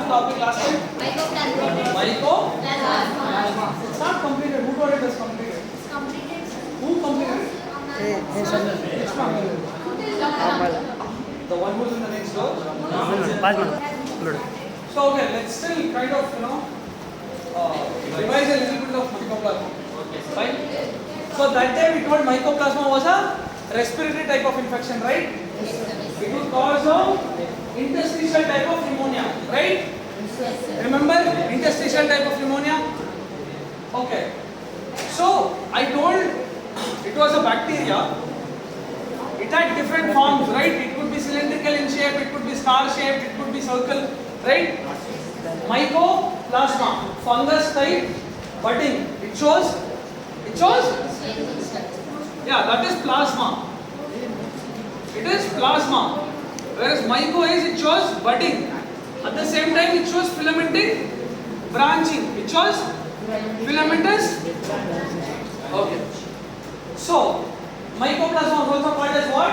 topic last time? Mycoplasma. Mycoplasma. It's not completed. Who told it is completed? It's completed. Who completed it? Which one? The one who's in the next door? So okay, let's still kind of revise a little bit of mycoplasma. Fine. So that time we told mycoplasma was a respiratory type of infection, right? It would cause a interstitial type of pneumonia, right? Remember interstitial type of pneumonia? Okay. So I told it was a bacteria. It had different forms, right? It could be cylindrical in shape, it could be star shaped, it could be circle, right? Mycoplasma, fungus type, budding. It shows, yeah, that is plasma. It is plasma. Whereas myco is, it shows budding. At the same time, it shows filamentic branching. It shows filamentous. Okay. So, mycoplasma was also called as what?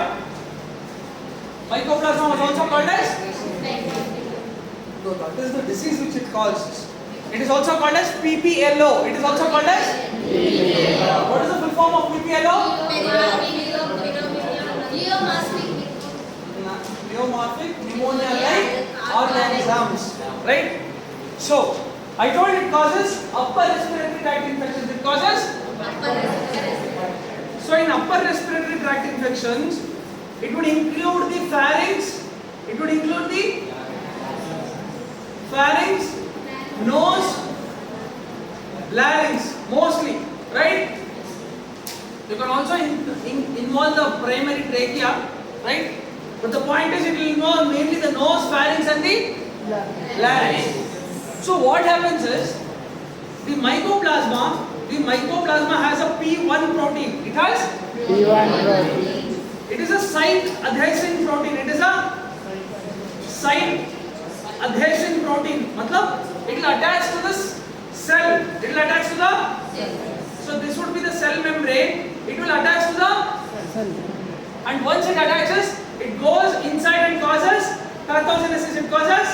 Mycoplasma was also called as? No, that is the disease which it causes. It is also called as PPLO. It is also called as? What is the full form of PPLO? Pleomorphic pneumonia-like organisms. Right? So, I told it causes upper respiratory tract infections. It causes? So, in upper respiratory tract infections, it would include the pharynx. It would include the pharynx, nose, larynx, mostly, right? You can also involve the primary trachea, right? But the point is, it will involve mainly the nose, pharynx, and the larynx. So what happens is, the mycoplasma has a P1 protein. It has P1 protein. It is a site adhesion protein. It is a site adhesion protein. Matlab, it will attach to this cell. It will attach to the. So this would be the cell membrane. It will attach to the. And once it attaches, it goes inside and causes pathogenesis. It causes.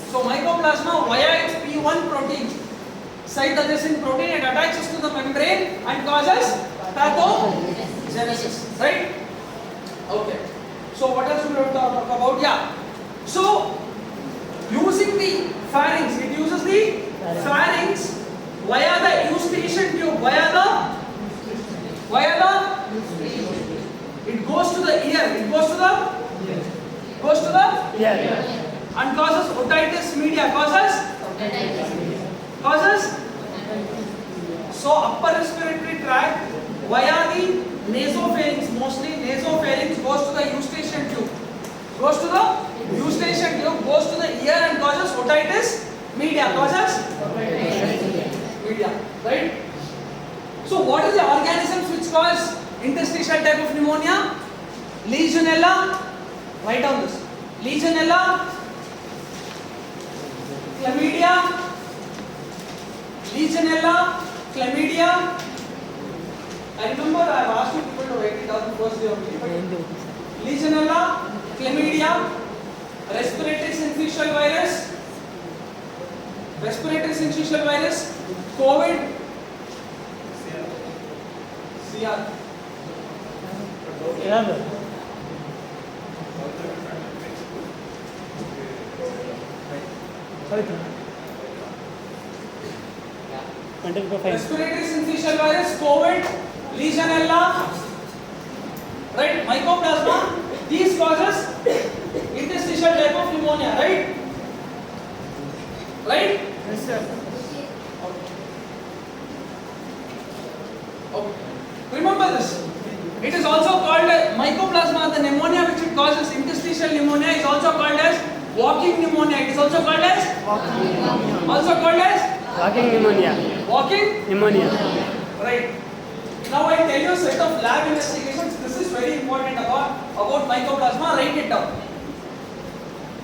So mycoplasma via its P1 protein, site adhesion protein, it attaches to the membrane and causes pathogenesis. Right? Okay. So what else we have to talk about? Yeah. So using the pharynx, it uses the pharynx via the eustachian tube, it goes to the ear, and causes otitis media, so upper respiratory tract via the nasopharynx, mostly nasopharynx goes to the eustachian tube, goes to the ear and causes otitis media, right? So what are the organisms which cause interstitial type of pneumonia? Legionella, write down this. Legionella, chlamydia. I remember I have asked you people to write it down the first day of the Legionella, chlamydia, respiratory syncytial virus, COVID, CR. Respiratory syncytial virus, COVID, Legionella, right? Mycoplasma. These causes interstitial type of pneumonia, right? Right? Yes, sir. Okay. Remember this. It is also called mycoplasma. The pneumonia which it causes, interstitial pneumonia, is also called as walking pneumonia. It is also called as Walking pneumonia. Walking Pneumonia. Right. Now I tell you a set of lab investigations. This is very important about mycoplasma. Write it down.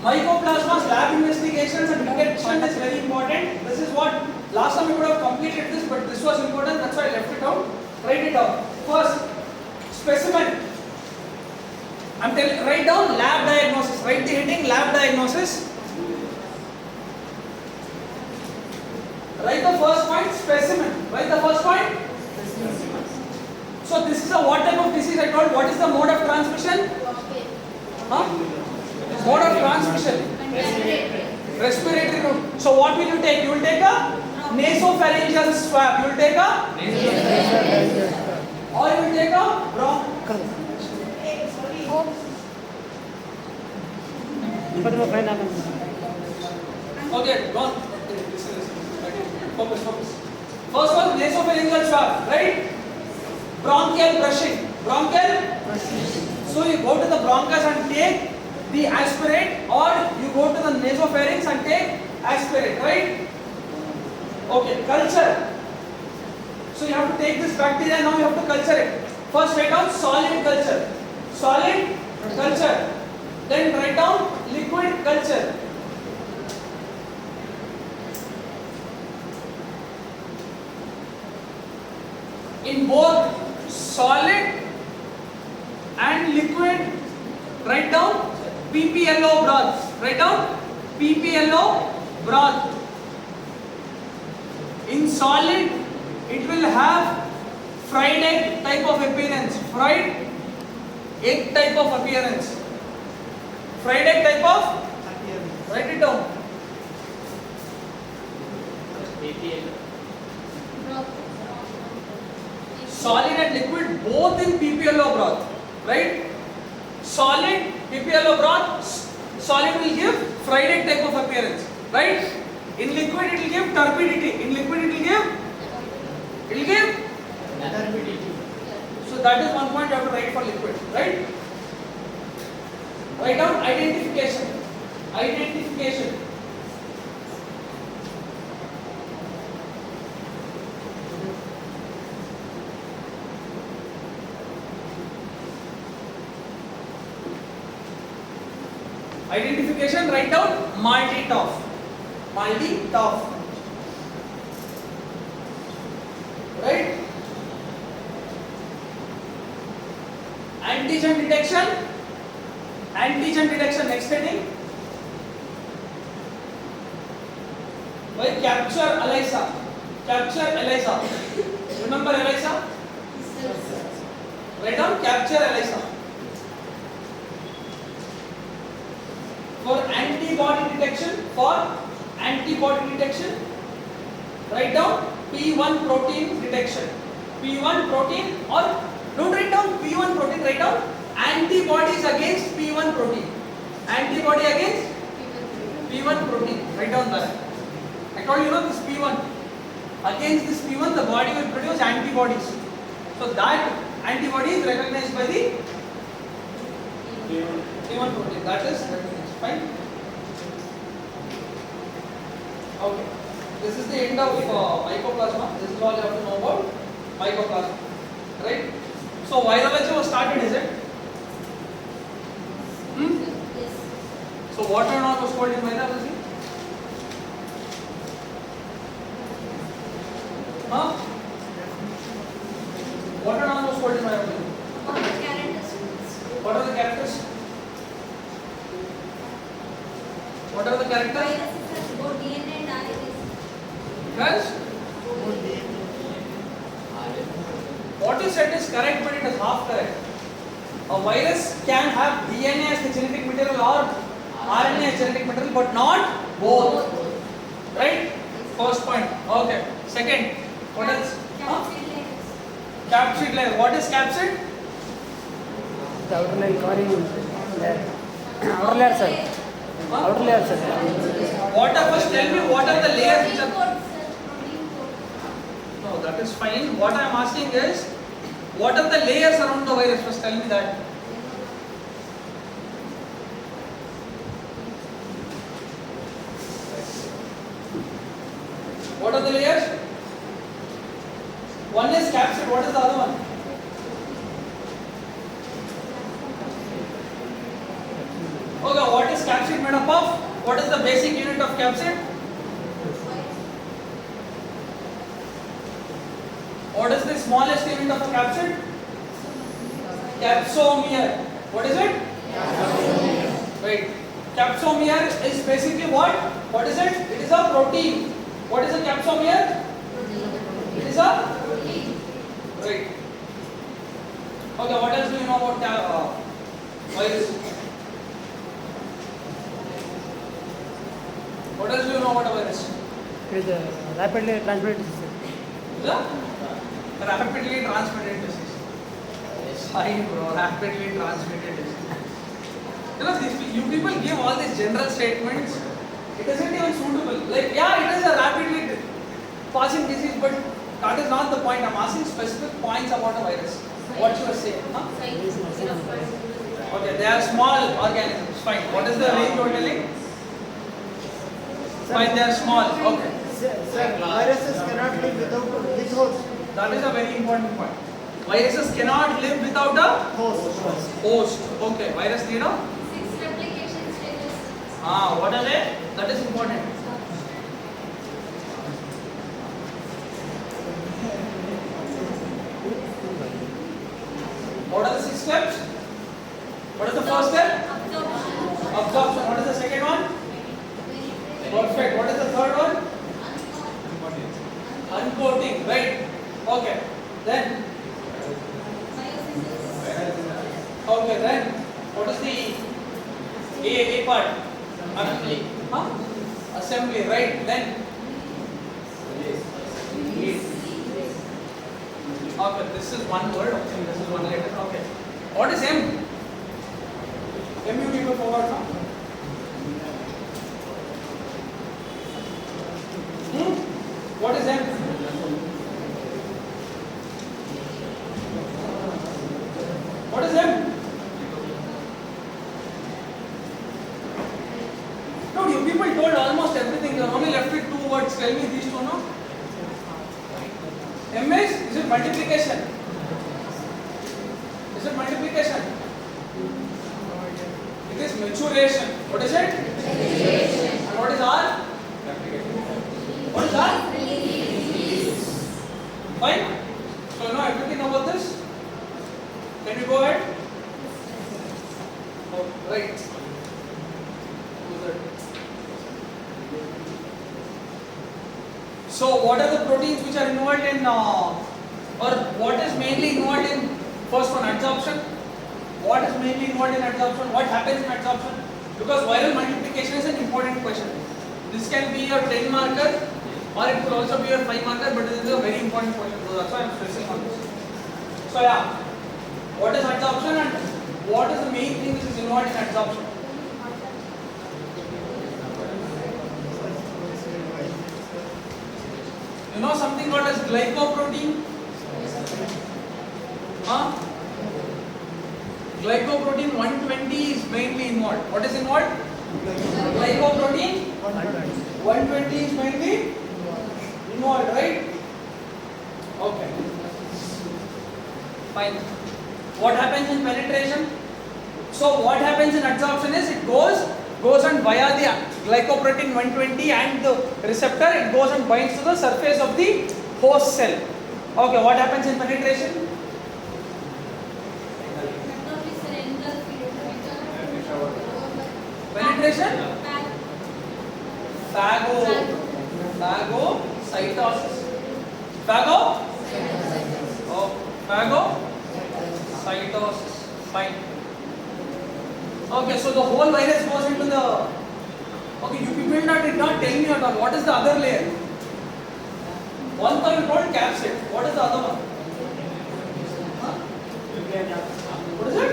Mycoplasma's lab investigations and detection is very important. This is what last time we could have completed this, but this was important. That's why I left it out. Write it down. First, specimen. Write down lab diagnosis. Write the heading lab diagnosis. Write the first point specimen. Write the first point. So this is a what type of disease I told? What is the mode of transmission? Huh? Mode of transmission. Respiratory route. So what will you take? You will take a nasopharyngeal swab. You will take a or you will take a bronch. Okay, go on. Focus. First one, nasopharyngeal swab, right? Bronchial brushing. So you go to the bronchus and take the aspirate, or you go to the nasopharynx and take aspirate, right? Okay, culture. So you have to take this bacteria, now you have to culture it. First write down solid culture. Then write down liquid culture. In both solid and liquid, write down PPLO broth. In solid, it will have fried egg type of appearance. Fried egg type of appearance. Write it down. Solid and liquid both in PPLO broth, right? Solid PPLO broth, solid will give fried egg type of appearance, right? In liquid it will give turbidity. It will give turbidity. So that is one point you have to write for liquid, right? Write down identification. Identification, write down Maldi-Toff. Right? Antigen detection, next heading. By capture ELISA. Remember ELISA? Write down capture ELISA. For antibody detection, write down P1 protein detection. Or don't write down P1 protein, write down antibodies against P1 protein. Antibody against P1 protein. Write down that. I told you this P1. Against this P1, the body will produce antibodies. So that antibody is recognized by the P1 protein. That is recognized. Fine. Okay. This is the end of Mycoplasma. This is all you have to know about Mycoplasma. Right? So virology was started, is it? Yes. So water and all was called in virology? Huh? Water and all was called in virology? What are the characters? What are the characters? DNA and RNA. Yes? What you said is correct, but it is half correct. A virus can have DNA as the genetic material or RNA as genetic material, but not both. Right? First point. Okay. Second. What else? Capsid layer. What is capsid? The outer layer covering layer. Outer layer, sir. Outer layer, sir. What are first? Tell me what are the layers which are. No, that is fine. What I am asking is, what are the layers around the virus? First, tell me that. What are the layers? One is capsid. What is the other one? Okay, what is capsid made up of? What is the basic unit of capsid? What is the smallest unit of a capsid? Capsomere. What is it? Capsomere. Right. capsomere is basically what? What is it? It is a protein. What is a capsomere? It is a right. Okay, what else do you know about virus? What else do you know about a virus? It is a rapidly transmitted disease. The rapidly transmitted disease. Fine, bro. Rapidly transmitted disease. You know, you people give all these general statements. It isn't even suitable. Like, yeah, it is a rapidly passing disease, but that is not the point. I'm asking specific points about a virus. What you are saying? Huh? Okay, they are small organisms. Fine. What is the range you are telling? Fine, they are small. Okay. Sir, viruses cannot live with host. That is a very important point. Viruses cannot live without a host. Okay, virus need a? 6 replication stages. What are they? That is important. What are the 6 steps? What is the first step? Absorption. Absorption. What is the second one? Perfect. What is the third one? Uncoating. Right. Okay. Then. Okay. Then. What is the A part? Assembly. Assembly. Right. Then. Okay. This is one word. Okay. This is one letter. Okay. What is M? M you people forgot now? What is M? What is M? No, you people told almost everything. You only left with 2 words. Tell me these 2 now. M is it multiplication? Is it multiplication? It is maturation. What is it? And what is R? What is R? Fine. So you know everything about this? Can you go ahead? Oh, right. So what are the proteins which are involved in or what is mainly involved in first one, adsorption? What is mainly involved in adsorption? What happens in adsorption? Because viral multiplication is an important question. This can be your 10 marker or it could also be your 5 marker, but this is a very important question. So that's why I am stressing on this. So yeah, what is adsorption and what is the main thing which is involved in adsorption? You know something called as glycoprotein? Glycoprotein 120 is mainly involved. What is involved? Glycoprotein 120 is mainly involved, right? Okay. Fine. What happens in penetration? So what happens in adsorption is it goes and via the glycoprotein 120 and the receptor, it goes and binds to the surface of the host cell. Okay, what happens in penetration? Penetration? Phagocytosis. Phagocytosis. Fine. Okay, so the whole virus goes into the. Okay, you people did not tell me at all. What is the other layer? One thing you told capsid. What is the other one? What is it?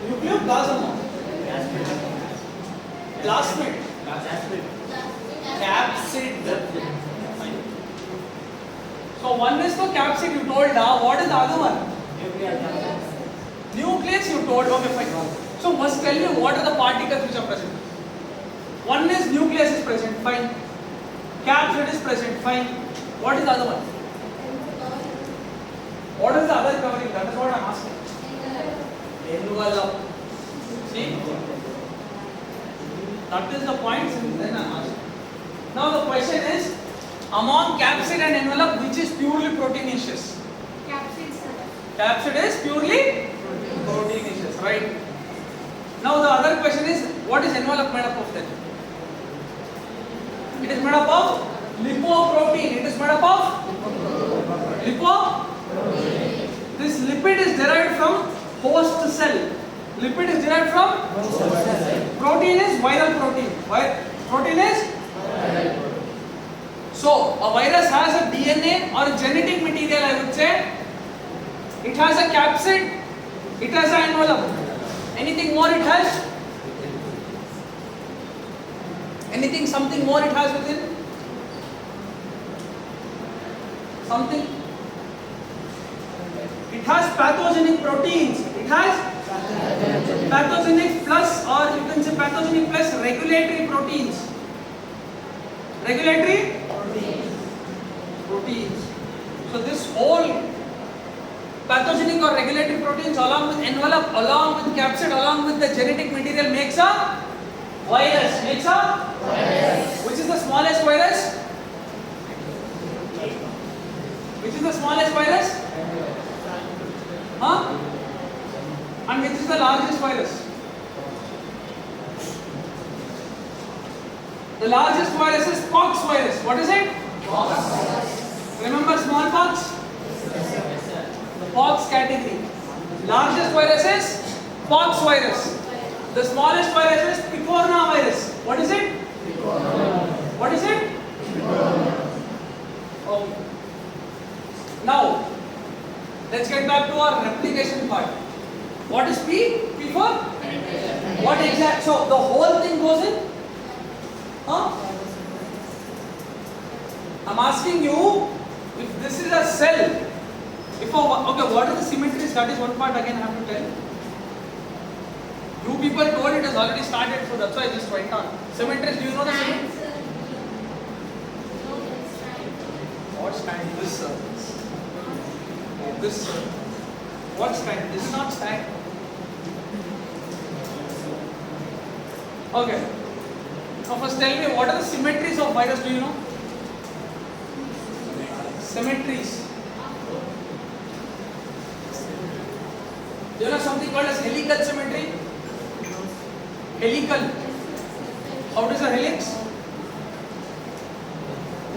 Nucleoplasma. Plasmid. Capsid. So one is the capsid you told now. What is the other one? Nucleus you told. Okay, fine. So must tell me what are the particles which are present. One is nucleus is present. Fine. Capsid is present. Fine. What is the other one? What is the other covering? That is what I am asking. Envelope. See? That is the point. Then I am asking. Now the question is, among capsid and envelope, which is purely proteinaceous? Capsid, sir. Capsid is purely proteinaceous, Right. Now the other question is, what is envelope made up of then? It is made up of lipoprotein. It is made up of lipo. This lipid is derived from host cell. Lipid is derived from protein is viral protein. Protein is. So a virus has a DNA or a genetic material, I would say. It has a capsid. It has an envelope. Anything more it has? Anything, something more it has within? Something? It has pathogenic proteins. It has pathogenic plus, or you can say pathogenic plus regulatory proteins. Regulatory proteins. So this whole pathogenic or regulatory proteins along with envelope, along with capsid, along with the genetic material makes a virus. Makes a virus. Which is the smallest virus? Which is the smallest virus? Huh? And which is the largest virus? The largest virus is pox virus. What is it? Pox. Remember smallpox? The pox category. Largest virus is pox virus. The smallest virus is picorna virus. What is it? What is it? Okay. Now, let's get back to our replication part. What is P? P for? What exact? So the whole thing goes in? Huh? I'm asking you, if this is a cell, if okay, what are the symmetries? That is one part again I have to tell. You people told it has already started, so that's why I just went on. Symmetries, do you know the symmetries? What strand? This sir. This sir. What strand? This is not strand. Okay. Now first tell me, what are the symmetries of virus? Do you know? Symmetries. Do you know something called as helical symmetry? Helical. How does a helix?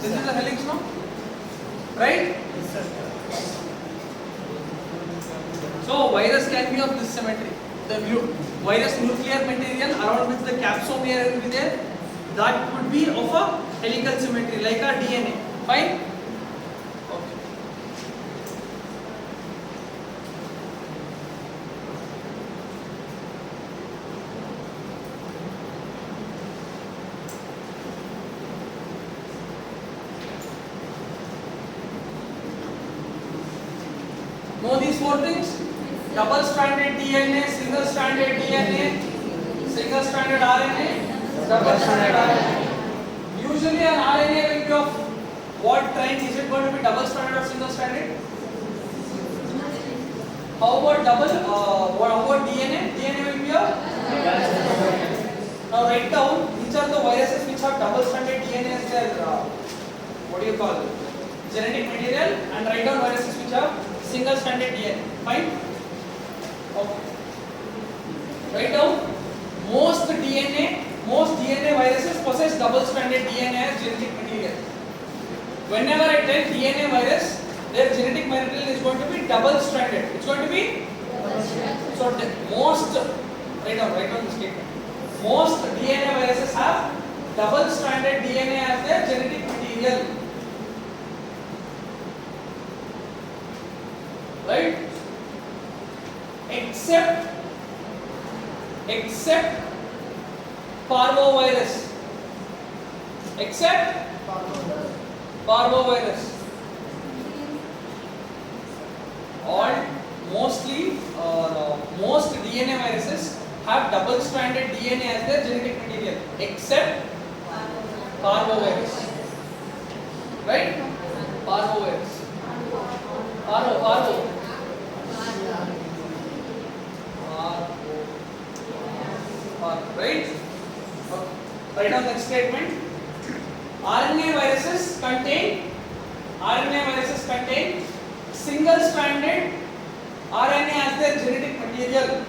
This is a helix, no? Right? So virus can be of this symmetry. The virus nuclear material around which the capsomere will be there, that would be of a helical symmetry, like our DNA. Fine? Okay. Know these four things? Double-stranded DNA, single-stranded DNA, single-stranded RNA, double-stranded RNA. Usually an RNA will be of what kind? Is it going to be double-stranded or single-stranded? How about how about DNA? DNA will be a. Now write down which are the viruses which have double-stranded DNA as their what do you call it? Genetic material, and write down viruses which have single-stranded DNA. Fine? Okay. Write down most DNA viruses possess double-stranded DNA as genetic material. Whenever I tell DNA virus, their genetic material is going to be double-stranded. It's going to be so most. Write down the statement. Most DNA viruses have double-stranded DNA as their genetic material. Right? Except parvovirus. Except parvovirus. Most DNA viruses have double-stranded DNA as their genetic material, except parvovirus. Right? Parvovirus. Parvo. Right? Write down that statement. RNA viruses contain single-stranded RNA as their genetic material.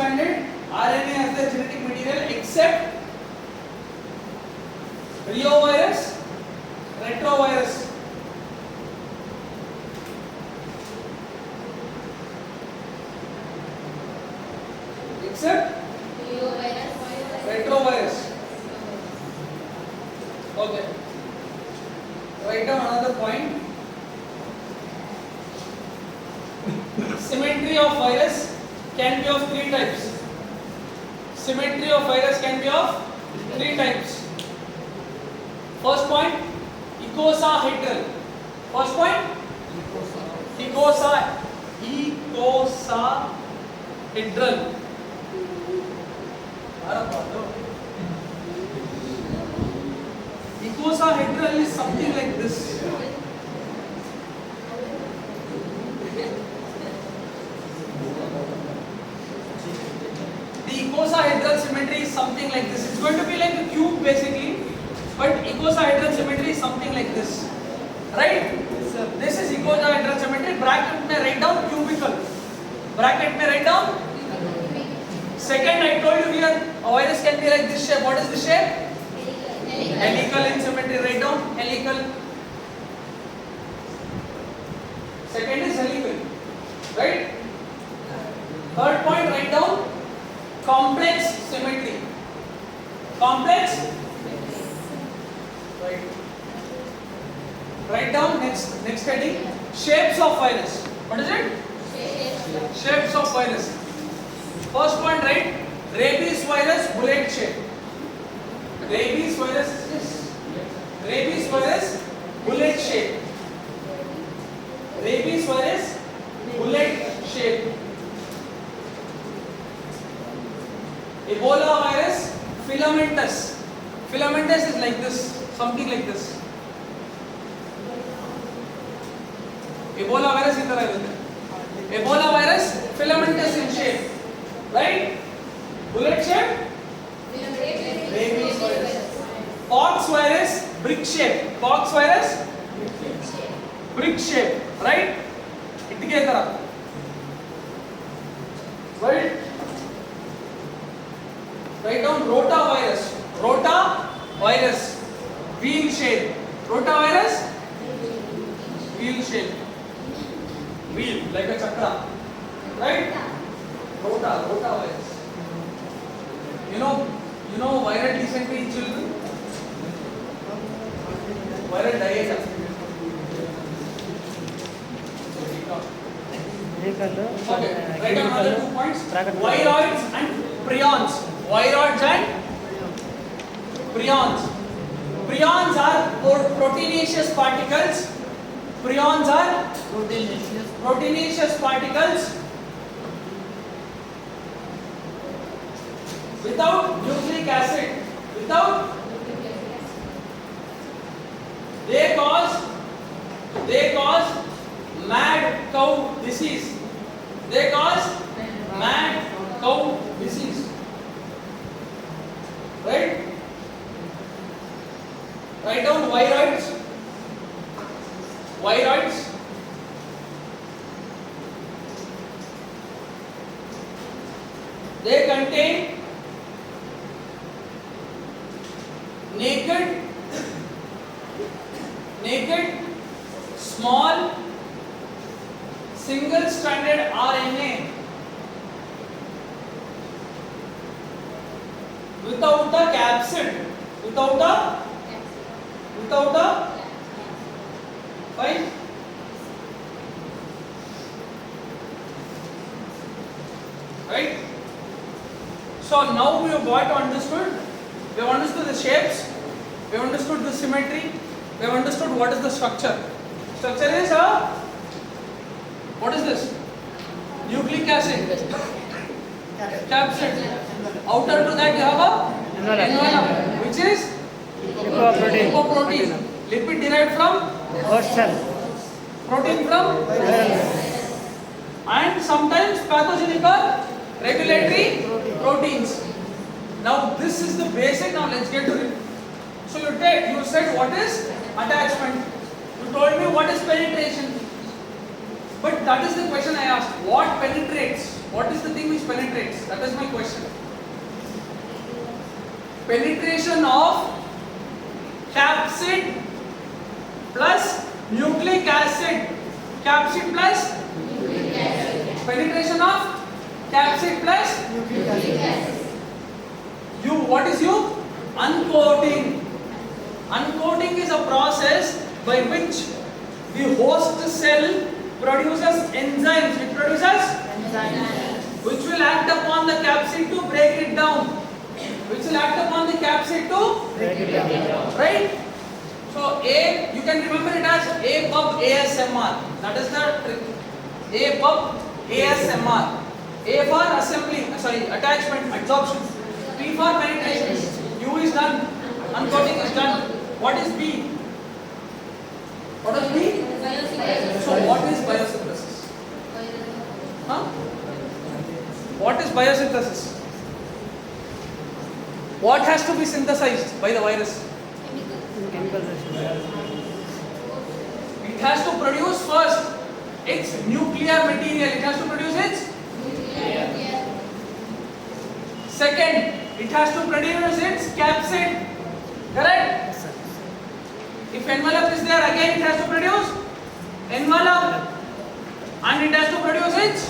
stranded RNA as the genetic material except reovirus, retrovirus. Except retrovirus. Okay. Write down another point. Symmetry of virus can be of three types. Symmetry of virus can be of three types. First point, icosahedral. First point, icosahedral. Icosahedral is something like this. The icosahedral symmetry is something like this. It's going to be like a cube basically, but icosahedral symmetry is something like this. Right? This is icosahedral symmetry. Bracket में write down cubical. Bracket में write down. Second, I told you here a virus can be like this shape. What is the shape? Helical in symmetry. Write down helical. Second is helical. Right? Third point, write down complex symmetry. Complex. Right. Write down next heading. Shapes of virus. What is it? Shapes of virus. First point, right? Rabies virus bullet shape. Rabies virus is this. Rabies virus bullet shape. Rabies virus bullet shape. Ebola virus filamentous. Filamentous is like this, something like this. Ebola virus in the right. Ebola virus filamentous in shape, right? Bullet shape. Rabies virus. Pox virus brick shape. Pox virus brick shape, right? Itike tara. Right? Write down rotavirus. Rotavirus wheel shape. Rotavirus wheel shape. Wheel like a chakra, right? Rotavirus. You know viral dysentery in children. Viral diarrhea. Okay. Write down another 2 points. Viroids and prions. Viroids and prions. Prions are proteinaceous particles. Prions are proteinaceous particles without nucleic acid. They cause mad cow disease. They cause mad cow disease. Right? Write down viroids. Viroids. They contain naked small single-stranded RNA without a capsid. Without a fine. Right? So now we have got understood. We have understood the shapes. We have understood the symmetry. We have understood what is the structure. Structure is what is this? Nucleic acid. Capsid. Outer to that you have a envelope, which is lipoprotein. Lipid derived from host cell. protein from and sometimes pathogenic or regulatory proteins. Now this is the basic. Now let's get to it. So you said what is attachment. You told me what is penetration. But that is the question I asked. What penetrates? What is the thing which penetrates? That is my question. Penetration of capsid plus nucleic acid. Capsid plus penetration of capsid plus U. What is U? Uncoating. Uncoating is a process by which the host cell produces enzymes. It produces which will act upon the capsid to break it down. Which will act upon the capsid to break it down. right? So A, you can remember it as APUB ASMR. That is the trick. APUB ASMR. A for assembly, attachment, absorption. P for penetration. U is done. Uncoating is done. What is B? What is B? So what is biosynthesis? Huh? What is biosynthesis? What has to be synthesized by the virus? Chemical reaction. It has to produce first its nuclear material. It has to produce its second. It has to produce its capsid. Correct? Yes, sir. If envelope is there, again it has to produce envelope, and it has to produce its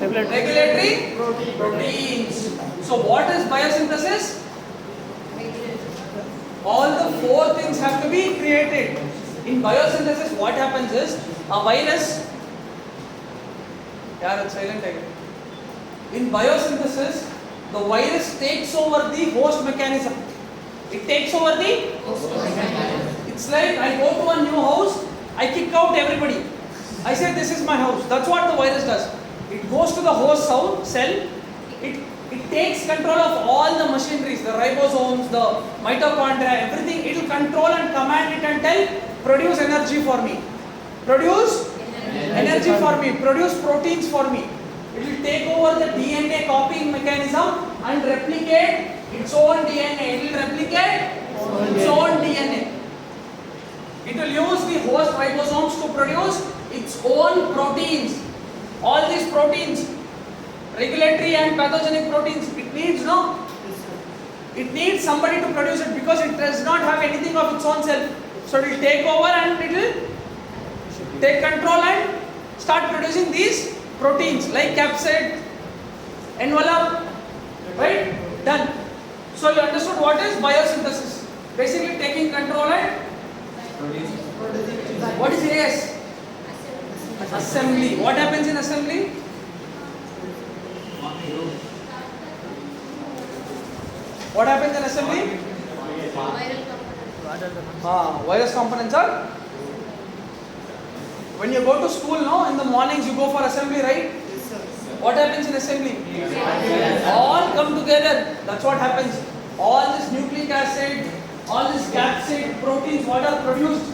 regulatory proteins. So what is biosynthesis? All the four things have to be created. In biosynthesis, what happens is a virus. Yeah, it's silent again. In biosynthesis, the virus takes over the host mechanism. It takes over the. It's like I go to a new house, I kick out everybody. I say this is my house. That's what the virus does. It goes to the host cell. It takes control of all the machineries, the ribosomes, the mitochondria, everything. It will control and command it and tell, produce energy for me. Produce energy for me. Produce proteins for me. It will take over the DNA copying mechanism and replicate its own DNA. It will replicate its own DNA. It will use the host ribosomes to produce its own proteins. All these proteins, regulatory and pathogenic proteins, it needs it needs somebody to produce it because it does not have anything of its own self. So it will take over and it will take control and start producing these proteins like capsid, envelope, right? Done. So you understood what is biosynthesis? Basically taking control and what is AS? Assembly. What happens in assembly? What happens in assembly? Virus components are. When you go to school, no, in the mornings you go for assembly, right? What happens in assembly? All come together. That's what happens. All this nucleic acid, all this capsid, proteins, what are produced?